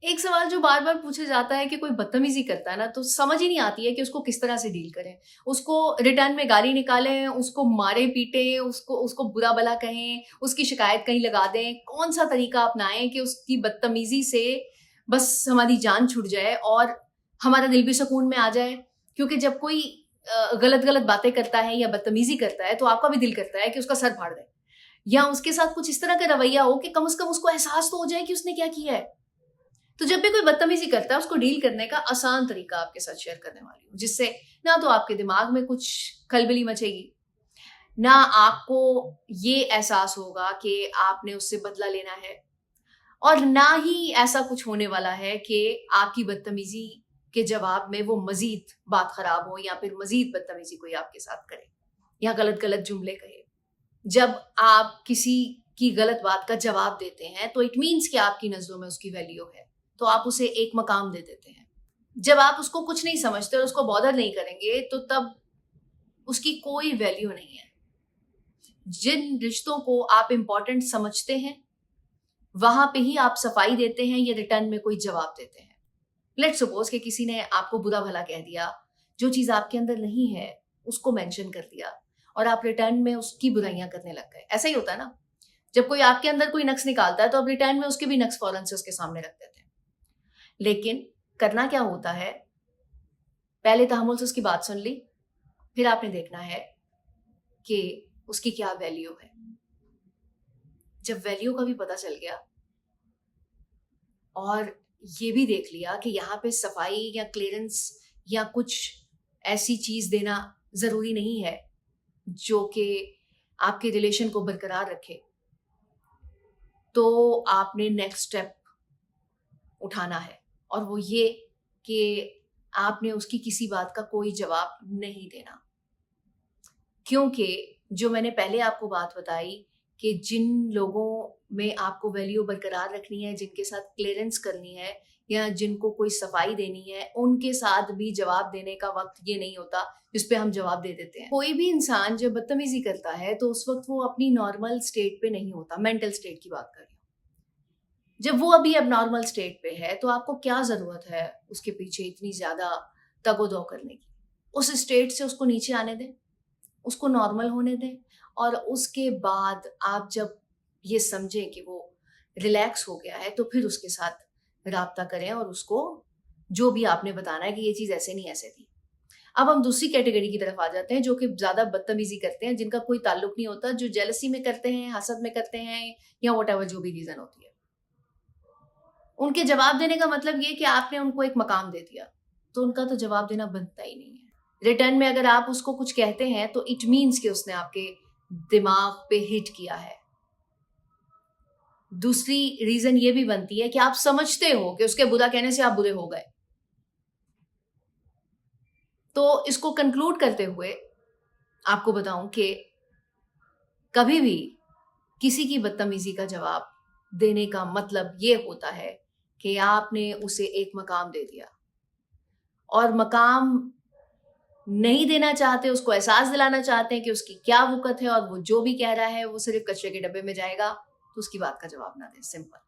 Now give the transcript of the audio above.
एक सवाल जो बार बार पूछा जाता है कि कोई बदतमीजी करता है ना, तो समझ ही नहीं आती है कि उसको किस तरह से डील करें। उसको रिटर्न में गाली निकालें, उसको मारे पीटे, उसको उसको बुरा भला कहें, उसकी शिकायत कहीं लगा दें। कौन सा तरीका अपनाएं कि उसकी बदतमीजी से बस हमारी जान छूट जाए और हमारा दिल भी सुकून में आ जाए। क्योंकि जब कोई गलत गलत बातें करता है या बदतमीजी करता है, तो आपका भी दिल करता है कि उसका सर फाड़ दे, या उसके साथ कुछ इस तरह का रवैया हो कि कम से कम उसको एहसास तो हो जाए कि उसने क्या किया है। तो जब भी कोई बदतमीजी करता है, उसको डील करने का आसान तरीका आपके साथ शेयर करने वाली हूँ, जिससे ना तो आपके दिमाग में कुछ खलबली मचेगी, ना आपको ये एहसास होगा कि आपने उससे बदला लेना है, और ना ही ऐसा कुछ होने वाला है कि आपकी बदतमीजी के जवाब में वो मजीद बात खराब हो या फिर मजीद बदतमीजी कोई आपके साथ करे या गलत गलत जुमले कहे। जब आप किसी की गलत बात का जवाब देते हैं, तो इट मीन्स कि आपकी नजरों में उसकी वैल्यू है, तो आप उसे एक मकाम दे देते हैं। जब आप उसको कुछ नहीं समझते और उसको बॉदर नहीं करेंगे, तो तब उसकी कोई वैल्यू नहीं है। जिन रिश्तों को आप इंपॉर्टेंट समझते हैं, वहां पे ही आप सफाई देते हैं या रिटर्न में कोई जवाब देते हैं। लेट्स सपोज कि किसी ने आपको बुरा भला कह दिया, जो चीज आपके अंदर नहीं है उसको मेंशन कर दिया, और आप रिटर्न में उसकी बुराइयां करने लग गए। ऐसा ही होता है ना, जब कोई आपके अंदर कोई नक्स निकालता है, तो आप रिटर्न में उसके भी नक्स फौरन से उसके सामने रख देते हैं। लेकिन करना क्या होता है, पहले तहम्मुल से उसकी बात सुन ली, फिर आपने देखना है कि उसकी क्या वैल्यू है। जब वैल्यू का भी पता चल गया और ये भी देख लिया कि यहाँ पे सफाई या क्लियरेंस या कुछ ऐसी चीज देना जरूरी नहीं है जो कि आपके रिलेशन को बरकरार रखे, तो आपने नेक्स्ट स्टेप उठाना है, और वो ये कि आपने उसकी किसी बात का कोई जवाब नहीं देना। क्योंकि जो मैंने पहले आपको बात बताई कि जिन लोगों में आपको वैल्यू बरकरार रखनी है, जिनके साथ क्लियरेंस करनी है या जिनको कोई सफाई देनी है, उनके साथ भी जवाब देने का वक्त ये नहीं होता जिस पे हम जवाब दे देते हैं। कोई भी इंसान जब बदतमीजी करता है, तो उस वक्त वो अपनी नॉर्मल स्टेट पे नहीं होता। मेंटल स्टेट की बात कर रही हूँ। जब वो अभी अब नॉर्मल स्टेट पे है, तो आपको क्या जरूरत है उसके पीछे इतनी ज्यादा तगोदो करने की। उस स्टेट से उसको नीचे आने दें, उसको नॉर्मल होने दें, और उसके बाद आप जब ये समझें कि वो रिलैक्स हो गया है, तो फिर उसके साथ राब्ता करें और उसको जो भी आपने बताना है कि ये चीज ऐसे नहीं ऐसे थी। अब हम दूसरी कैटेगरी की तरफ आ जाते हैं, जो कि ज्यादा बदतमीजी करते हैं, जिनका कोई ताल्लुक नहीं होता, जो जेलसी में करते हैं, हसद में करते हैं, या वट जो भी रीजन होती है। उनके जवाब देने का मतलब ये कि आपने उनको एक मकाम दे दिया, तो उनका तो जवाब देना बनता ही नहीं है। रिटर्न में अगर आप उसको कुछ कहते हैं, तो इट मीन्स कि उसने आपके दिमाग पे हिट किया है। दूसरी रीजन ये भी बनती है कि आप समझते हो कि उसके बुरा कहने से आप बुरे हो गए। तो इसको कंक्लूड करते हुए आपको बताऊं कि कभी भी किसी की बदतमीजी का जवाब देने का मतलब ये होता है कि आपने उसे एक मकाम दे दिया, और मकाम नहीं देना चाहते, उसको एहसास दिलाना चाहते हैं कि उसकी क्या वक़्त है, और वो जो भी कह रहा है वो सिर्फ कचरे के डब्बे में जाएगा, तो उसकी बात का जवाब ना दें। सिंपल।